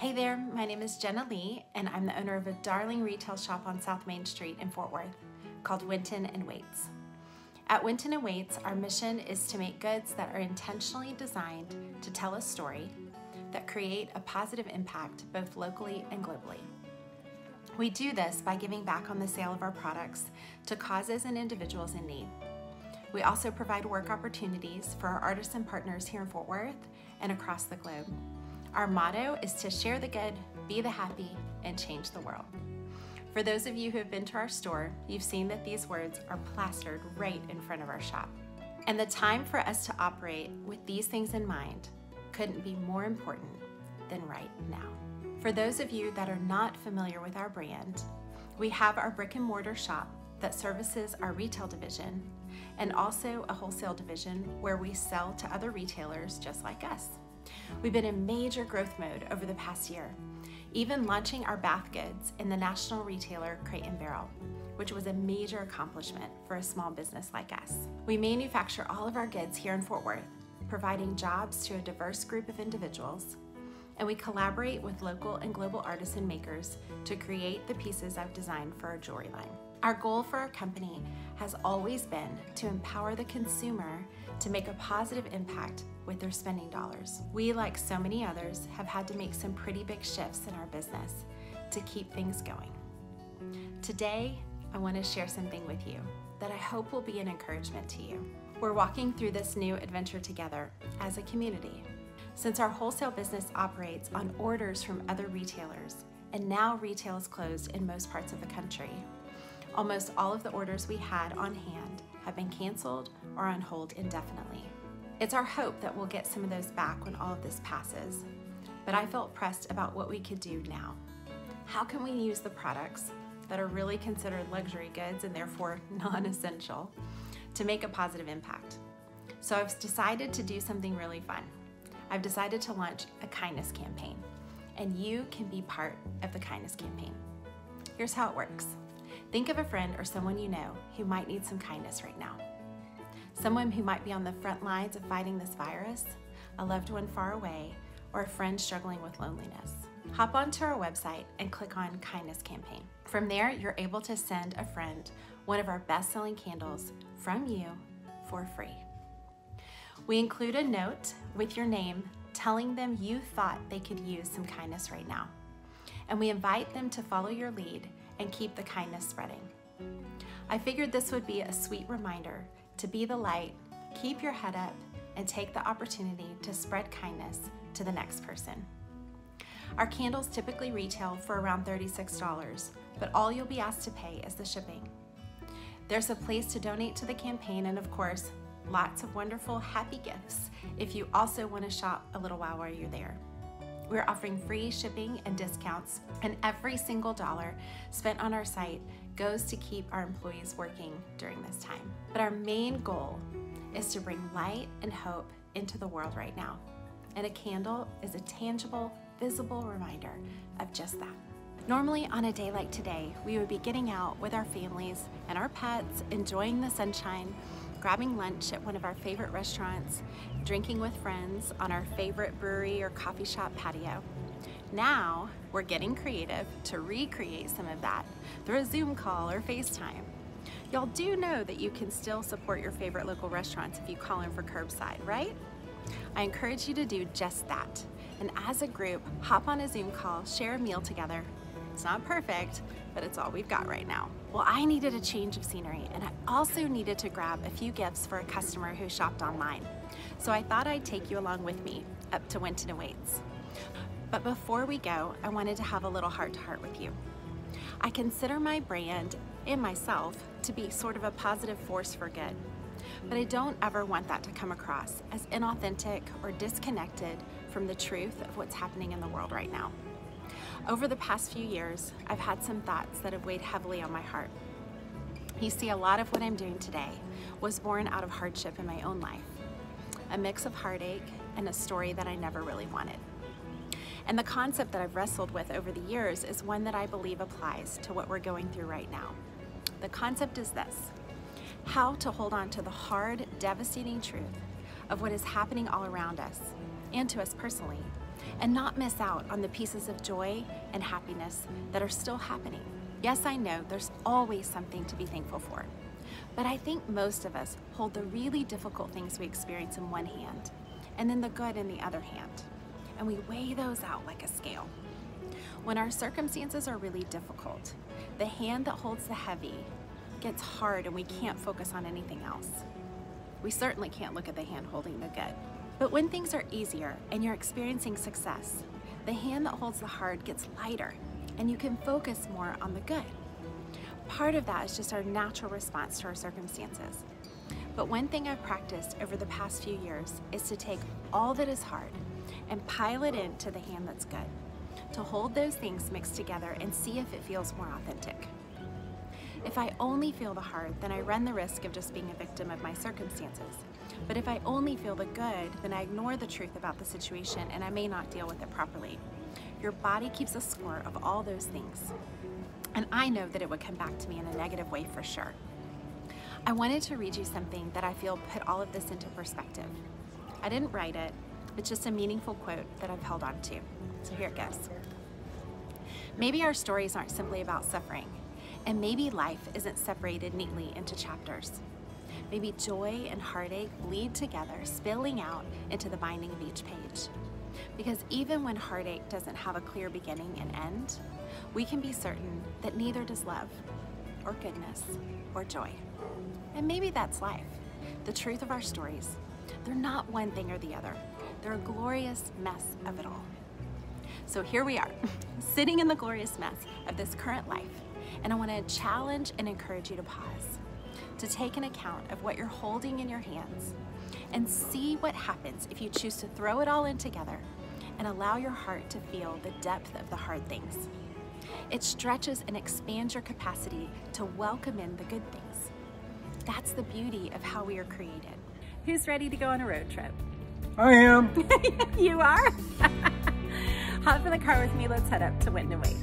Hey there, my name is Jenna Lee, and I'm the owner of a darling retail shop on South Main Street in Fort Worth called Winton Waits. At Winton Waits, our mission is to make goods that are intentionally designed to tell a story that create a positive impact both locally and globally. We do this by giving back on the sale of our products to causes and individuals in need. We also provide work opportunities for our artisan partners here in Fort Worth and across the globe. Our motto is to share the good, be the happy, and change the world. For those of you who have been to our store, you've seen that these words are plastered right in front of our shop. And the time for us to operate with these things in mind couldn't be more important than right now. For those of you that are not familiar with our brand, we have our brick and mortar shop that services our retail division and also a wholesale division where we sell to other retailers just like us. We've been in major growth mode over the past year, even launching our bath goods in the national retailer Crate & Barrel, which was a major accomplishment for a small business like us. We manufacture all of our goods here in Fort Worth, providing jobs to a diverse group of individuals, and we collaborate with local and global artisan makers to create the pieces I've designed for our jewelry line. Our goal for our company has always been to empower the consumer to make a positive impact with their spending dollars. We, like so many others, have had to make some pretty big shifts in our business to keep things going. Today, I want to share something with you that I hope will be an encouragement to you. We're walking through this new adventure together as a community. Since our wholesale business operates on orders from other retailers, and now retail is closed in most parts of the country, almost all of the orders we had on hand have been canceled or on hold indefinitely. It's our hope that we'll get some of those back when all of this passes, but I felt pressed about what we could do now. How can we use the products that are really considered luxury goods and therefore non-essential to make a positive impact? So I've decided to do something really fun. I've decided to launch a kindness campaign, and you can be part of the kindness campaign. Here's how it works. Think of a friend or someone you know who might need some kindness right now. Someone who might be on the front lines of fighting this virus, a loved one far away, or a friend struggling with loneliness. Hop onto our website and click on Kindness Campaign. From there, you're able to send a friend one of our best-selling candles from you for free. We include a note with your name telling them you thought they could use some kindness right now. And we invite them to follow your lead and keep the kindness spreading. I figured this would be a sweet reminder to be the light, keep your head up, and take the opportunity to spread kindness to the next person. Our candles typically retail for around $36, but all you'll be asked to pay is the shipping. There's a place to donate to the campaign, and of course, lots of wonderful happy gifts if you also want to shop a little while you're there. We're offering free shipping and discounts, and every single dollar spent on our site goes to keep our employees working during this time. But our main goal is to bring light and hope into the world right now. And a candle is a tangible, visible reminder of just that. Normally on a day like today, we would be getting out with our families and our pets, enjoying the sunshine, grabbing lunch at one of our favorite restaurants, drinking with friends on our favorite brewery or coffee shop patio. Now, we're getting creative to recreate some of that through a Zoom call or FaceTime. Y'all do know that you can still support your favorite local restaurants if you call in for curbside, right? I encourage you to do just that. And as a group, hop on a Zoom call, share a meal together. It's not perfect, but it's all we've got right now. Well, I needed a change of scenery, and I also needed to grab a few gifts for a customer who shopped online. So I thought I'd take you along with me up to Winton Waits. But before we go, I wanted to have a little heart-to-heart with you. I consider my brand and myself to be sort of a positive force for good, but I don't ever want that to come across as inauthentic or disconnected from the truth of what's happening in the world right now. Over the past few years, I've had some thoughts that have weighed heavily on my heart. You see, a lot of what I'm doing today was born out of hardship in my own life, a mix of heartache and a story that I never really wanted. And the concept that I've wrestled with over the years is one that I believe applies to what we're going through right now. The concept is this: how to hold on to the hard, devastating truth of what is happening all around us and to us personally, and not miss out on the pieces of joy and happiness that are still happening. Yes, I know there's always something to be thankful for, but I think most of us hold the really difficult things we experience in one hand and then the good in the other hand, and we weigh those out like a scale. When our circumstances are really difficult, the hand that holds the heavy gets hard and we can't focus on anything else. We certainly can't look at the hand holding the good. But when things are easier and you're experiencing success, the hand that holds the hard gets lighter and you can focus more on the good. Part of that is just our natural response to our circumstances. But one thing I've practiced over the past few years is to take all that is hard and pile it into the hand that's good, to hold those things mixed together and see if it feels more authentic. If I only feel the hard, then I run the risk of just being a victim of my circumstances. But if I only feel the good, then I ignore the truth about the situation and I may not deal with it properly. Your body keeps a score of all those things. And I know that it would come back to me in a negative way for sure. I wanted to read you something that I feel put all of this into perspective. I didn't write it, it's just a meaningful quote that I've held on to. So here it goes. Maybe our stories aren't simply about suffering, and maybe life isn't separated neatly into chapters. Maybe joy and heartache bleed together, spilling out into the binding of each page. Because even when heartache doesn't have a clear beginning and end, we can be certain that neither does love, or goodness, or joy. And maybe that's life. The truth of our stories, they're not one thing or the other. They're a glorious mess of it all. So here we are, sitting in the glorious mess of this current life, and I want to challenge and encourage you to pause, to take an account of what you're holding in your hands, and see what happens if you choose to throw it all in together and allow your heart to feel the depth of the hard things. It stretches and expands your capacity to welcome in the good things. That's the beauty of how we are created. Who's ready to go on a road trip? I am. You are? Hop in the car with me, let's head up to Winton Waits.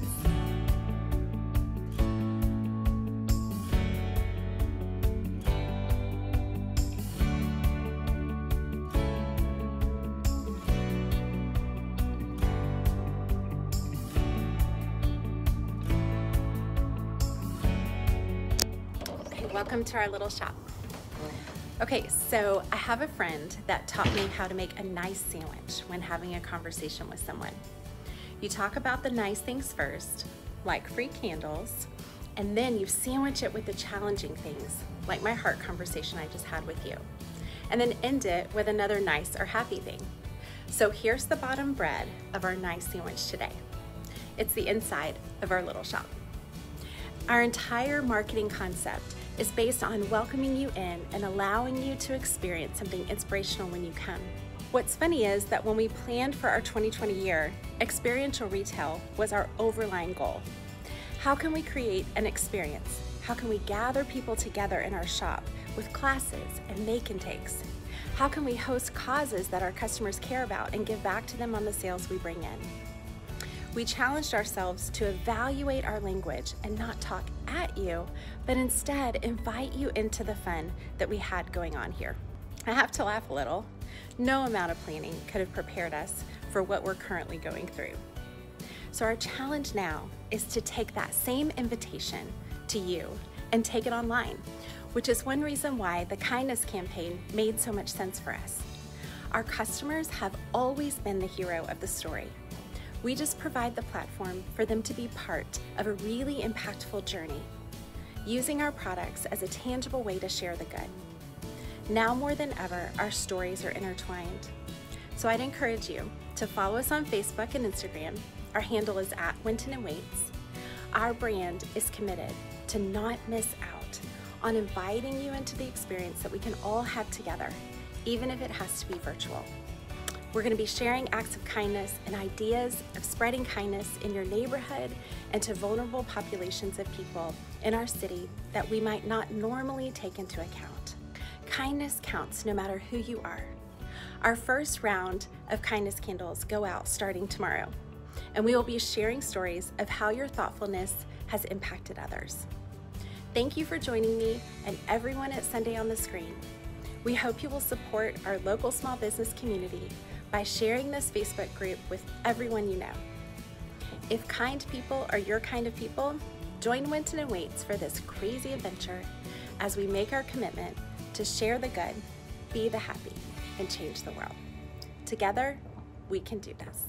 Welcome to our little shop. Okay, so I have a friend that taught me how to make a nice sandwich when having a conversation with someone. You talk about the nice things first, like free candles, and then you sandwich it with the challenging things, like my heart conversation I just had with you, and then end it with another nice or happy thing. So here's the bottom bread of our nice sandwich today. It's the inside of our little shop. Our entire marketing concept is based on welcoming you in and allowing you to experience something inspirational when you come. What's funny is that when we planned for our 2020 year, experiential retail was our overlying goal. How can we create an experience? How can we gather people together in our shop with classes and make and takes? How can we host causes that our customers care about and give back to them on the sales we bring in? We challenged ourselves to evaluate our language and not talk at you, but instead invite you into the fun that we had going on here. I have to laugh a little. No amount of planning could have prepared us for what we're currently going through. So our challenge now is to take that same invitation to you and take it online, which is one reason why the kindness campaign made so much sense for us. Our customers have always been the hero of the story. We just provide the platform for them to be part of a really impactful journey, using our products as a tangible way to share the good. Now more than ever, our stories are intertwined. So I'd encourage you to follow us on Facebook and Instagram. Our handle is @WintonandWaits. Our brand is committed to not miss out on inviting you into the experience that we can all have together, even if it has to be virtual. We're going to be sharing acts of kindness and ideas of spreading kindness in your neighborhood and to vulnerable populations of people in our city that we might not normally take into account. Kindness counts no matter who you are. Our first round of kindness candles go out starting tomorrow, and we will be sharing stories of how your thoughtfulness has impacted others. Thank you for joining me and everyone at Sunday on the Screen. We hope you will support our local small business community by sharing this Facebook group with everyone you know. If kind people are your kind of people, join Winton Waits for this crazy adventure as we make our commitment to share the good, be the happy, and change the world. Together, we can do this.